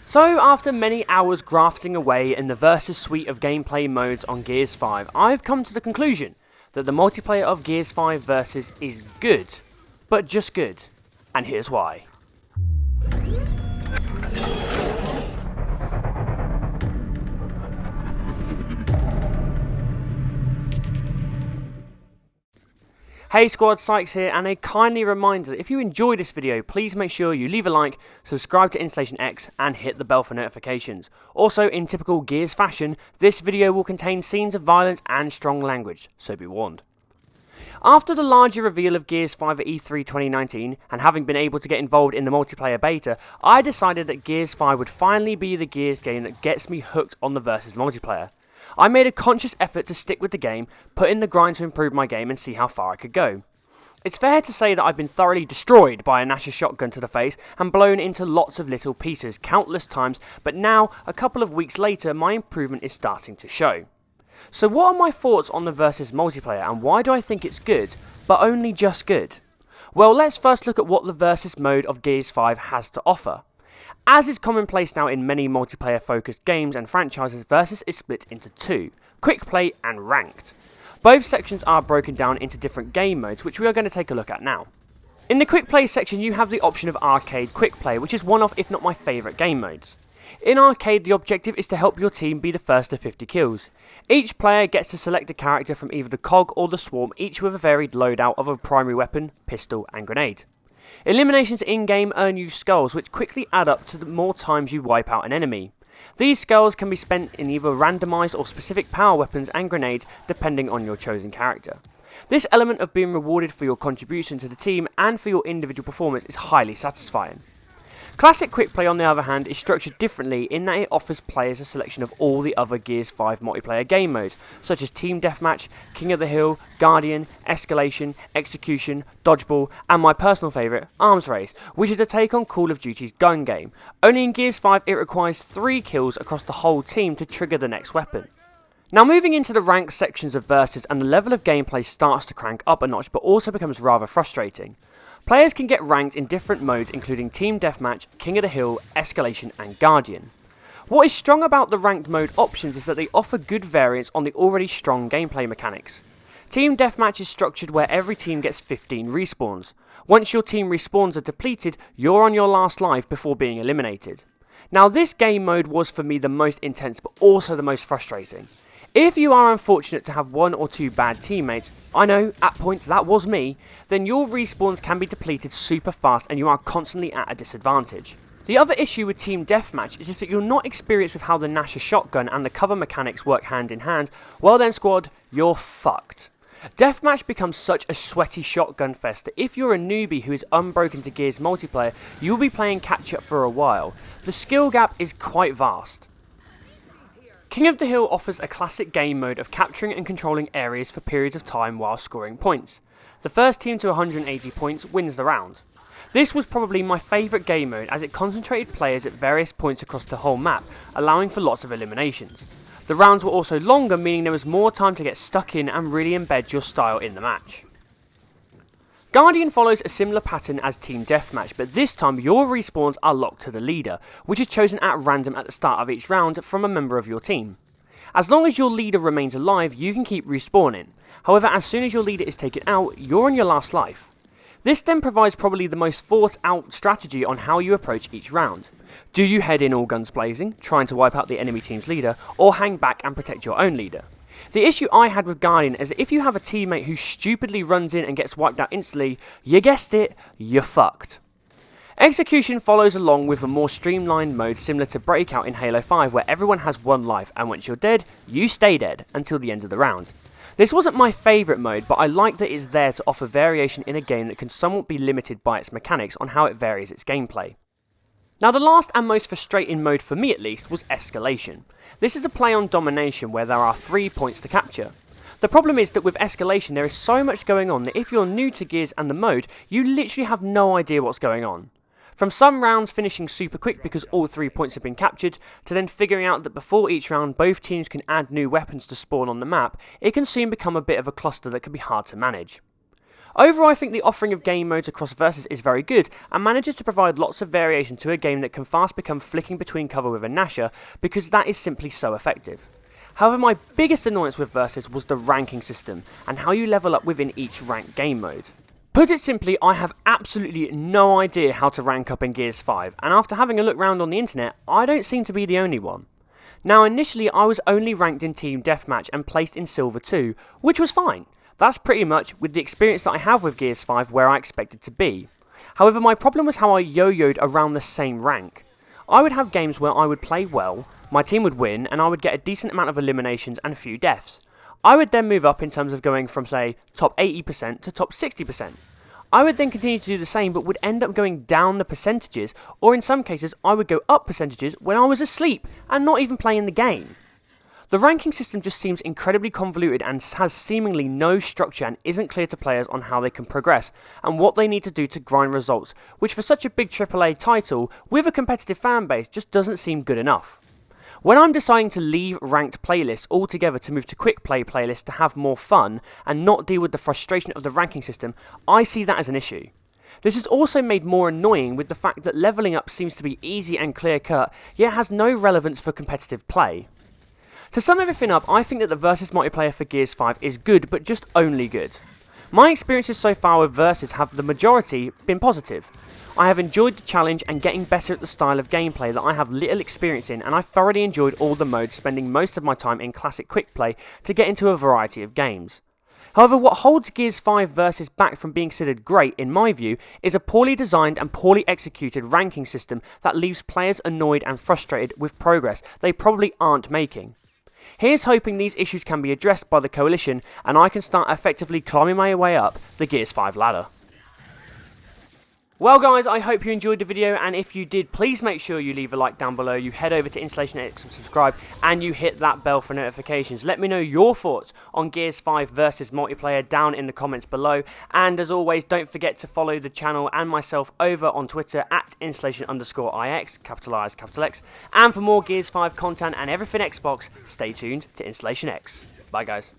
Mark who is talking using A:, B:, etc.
A: So after many hours grafting away in the Versus suite of gameplay modes on Gears 5, I've come to the conclusion that the multiplayer of Gears 5 Versus is good, but just good, and here's why. Hey squad, Sykes here, and a kindly reminder that if you enjoyed this video, please make sure you leave a like, subscribe to InstallationX, and hit the bell for notifications. Also, in typical Gears fashion, this video will contain scenes of violence and strong language, so be warned. After the larger reveal of Gears 5 at E3 2019, and having been able to get involved in the multiplayer beta, I decided that Gears 5 would finally be the Gears game that gets me hooked on the Versus multiplayer. I made a conscious effort to stick with the game, put in the grind to improve my game and see how far I could go. It's fair to say that I've been thoroughly destroyed by a Nash's shotgun to the face and blown into lots of little pieces countless times, but now, a couple of weeks later, my improvement is starting to show. So what are my thoughts on the Versus multiplayer and why do I think it's good, but only just good? Well, let's first look at what the Versus mode of Gears 5 has to offer. As is commonplace now in many multiplayer-focused games and franchises, Versus is split into two, Quick Play and Ranked. Both sections are broken down into different game modes, which we are going to take a look at now. In the Quick Play section, you have the option of Arcade Quick Play, which is one of, if not my favourite game modes. In Arcade, the objective is to help your team be the first to 50 kills. Each player gets to select a character from either the COG or the Swarm, each with a varied loadout of a primary weapon, pistol and grenade. Eliminations in-game earn you skulls, which quickly add up to the more times you wipe out an enemy. These skulls can be spent in either randomised or specific power weapons and grenades, depending on your chosen character. This element of being rewarded for your contribution to the team and for your individual performance is highly satisfying. Classic Quick Play, on the other hand, is structured differently in that it offers players a selection of all the other Gears 5 multiplayer game modes, such as Team Deathmatch, King of the Hill, Guardian, Escalation, Execution, Dodgeball, and my personal favourite, Arms Race, which is a take on Call of Duty's gun game. Only in Gears 5 it requires 3 kills across the whole team to trigger the next weapon. Now moving into the ranked sections of Versus, and the level of gameplay starts to crank up a notch but also becomes rather frustrating. Players can get ranked in different modes including Team Deathmatch, King of the Hill, Escalation and Guardian. What is strong about the ranked mode options is that they offer good variance on the already strong gameplay mechanics. Team Deathmatch is structured where every team gets 15 respawns. Once your team respawns are depleted, you're on your last life before being eliminated. Now this game mode was for me the most intense but also the most frustrating. If you are unfortunate to have 1 or 2 bad teammates, I know, at points that was me, then your respawns can be depleted super fast and you are constantly at a disadvantage. The other issue with Team Deathmatch is if you're not experienced with how the Nash's shotgun and the cover mechanics work hand in hand, well then squad, you're fucked. Deathmatch becomes such a sweaty shotgun fest that if you're a newbie who is unbroken to Gears multiplayer, you will be playing catch up for a while. The skill gap is quite vast. King of the Hill offers a classic game mode of capturing and controlling areas for periods of time while scoring points. The first team to 180 points wins the round. This was probably my favourite game mode as it concentrated players at various points across the whole map, allowing for lots of eliminations. The rounds were also longer, meaning there was more time to get stuck in and really embed your style in the match. Guardian follows a similar pattern as Team Deathmatch, but this time your respawns are locked to the leader, which is chosen at random at the start of each round from a member of your team. As long as your leader remains alive, you can keep respawning. However, as soon as your leader is taken out, you're on your last life. This then provides probably the most thought out strategy on how you approach each round. Do you head in all guns blazing, trying to wipe out the enemy team's leader, or hang back and protect your own leader? The issue I had with Guardian is that if you have a teammate who stupidly runs in and gets wiped out instantly, you guessed it, you're fucked. Execution follows along with a more streamlined mode similar to Breakout in Halo 5 where everyone has 1 life and once you're dead, you stay dead until the end of the round. This wasn't my favourite mode, but I like that it's there to offer variation in a game that can somewhat be limited by its mechanics on how it varies its gameplay. Now the last and most frustrating mode for me at least was Escalation. This is a play on domination where there are 3 points to capture. The problem is that with Escalation there is so much going on that if you're new to Gears and the mode, you literally have no idea what's going on. From some rounds finishing super quick because all 3 points have been captured, to then figuring out that before each round both teams can add new weapons to spawn on the map, it can soon become a bit of a cluster that can be hard to manage. Overall, I think the offering of game modes across Versus is very good and manages to provide lots of variation to a game that can fast become flicking between cover with a Nasher, because that is simply so effective. However, my biggest annoyance with Versus was the ranking system and how you level up within each ranked game mode. Put it simply, I have absolutely no idea how to rank up in Gears 5, and after having a look round on the internet, I don't seem to be the only one. Now initially I was only ranked in Team Deathmatch and placed in Silver 2, which was fine. That's pretty much, with the experience that I have with Gears 5, where I expected to be. However, my problem was how I yo-yoed around the same rank. I would have games where I would play well, my team would win, and I would get a decent amount of eliminations and a few deaths. I would then move up in terms of going from, say, top 80% to top 60%. I would then continue to do the same, but would end up going down the percentages, or in some cases I would go up percentages when I was asleep and not even playing the game. The ranking system just seems incredibly convoluted and has seemingly no structure and isn't clear to players on how they can progress and what they need to do to grind results, which for such a big AAA title with a competitive fan base just doesn't seem good enough. When I'm deciding to leave ranked playlists altogether to move to quick play playlists to have more fun and not deal with the frustration of the ranking system, I see that as an issue. This is also made more annoying with the fact that levelling up seems to be easy and clear cut, yet has no relevance for competitive play. To sum everything up, I think that the Versus multiplayer for Gears 5 is good, but just only good. My experiences so far with Versus have the majority been positive. I have enjoyed the challenge and getting better at the style of gameplay that I have little experience in, and I thoroughly enjoyed all the modes, spending most of my time in classic quick play to get into a variety of games. However, what holds Gears 5 Versus back from being considered great, in my view, is a poorly designed and poorly executed ranking system that leaves players annoyed and frustrated with progress they probably aren't making. Here's hoping these issues can be addressed by the Coalition and I can start effectively climbing my way up the Gears 5 ladder. Well guys, I hope you enjoyed the video, and if you did, please make sure you leave a like down below, you head over to InstallationX and subscribe, and you hit that bell for notifications. Let me know your thoughts on Gears 5 Versus multiplayer down in the comments below, and as always, don't forget to follow the channel and myself over on Twitter at installation_ix, capital I, capital X, and for more Gears 5 content and everything Xbox, stay tuned to InstallationX. Bye guys.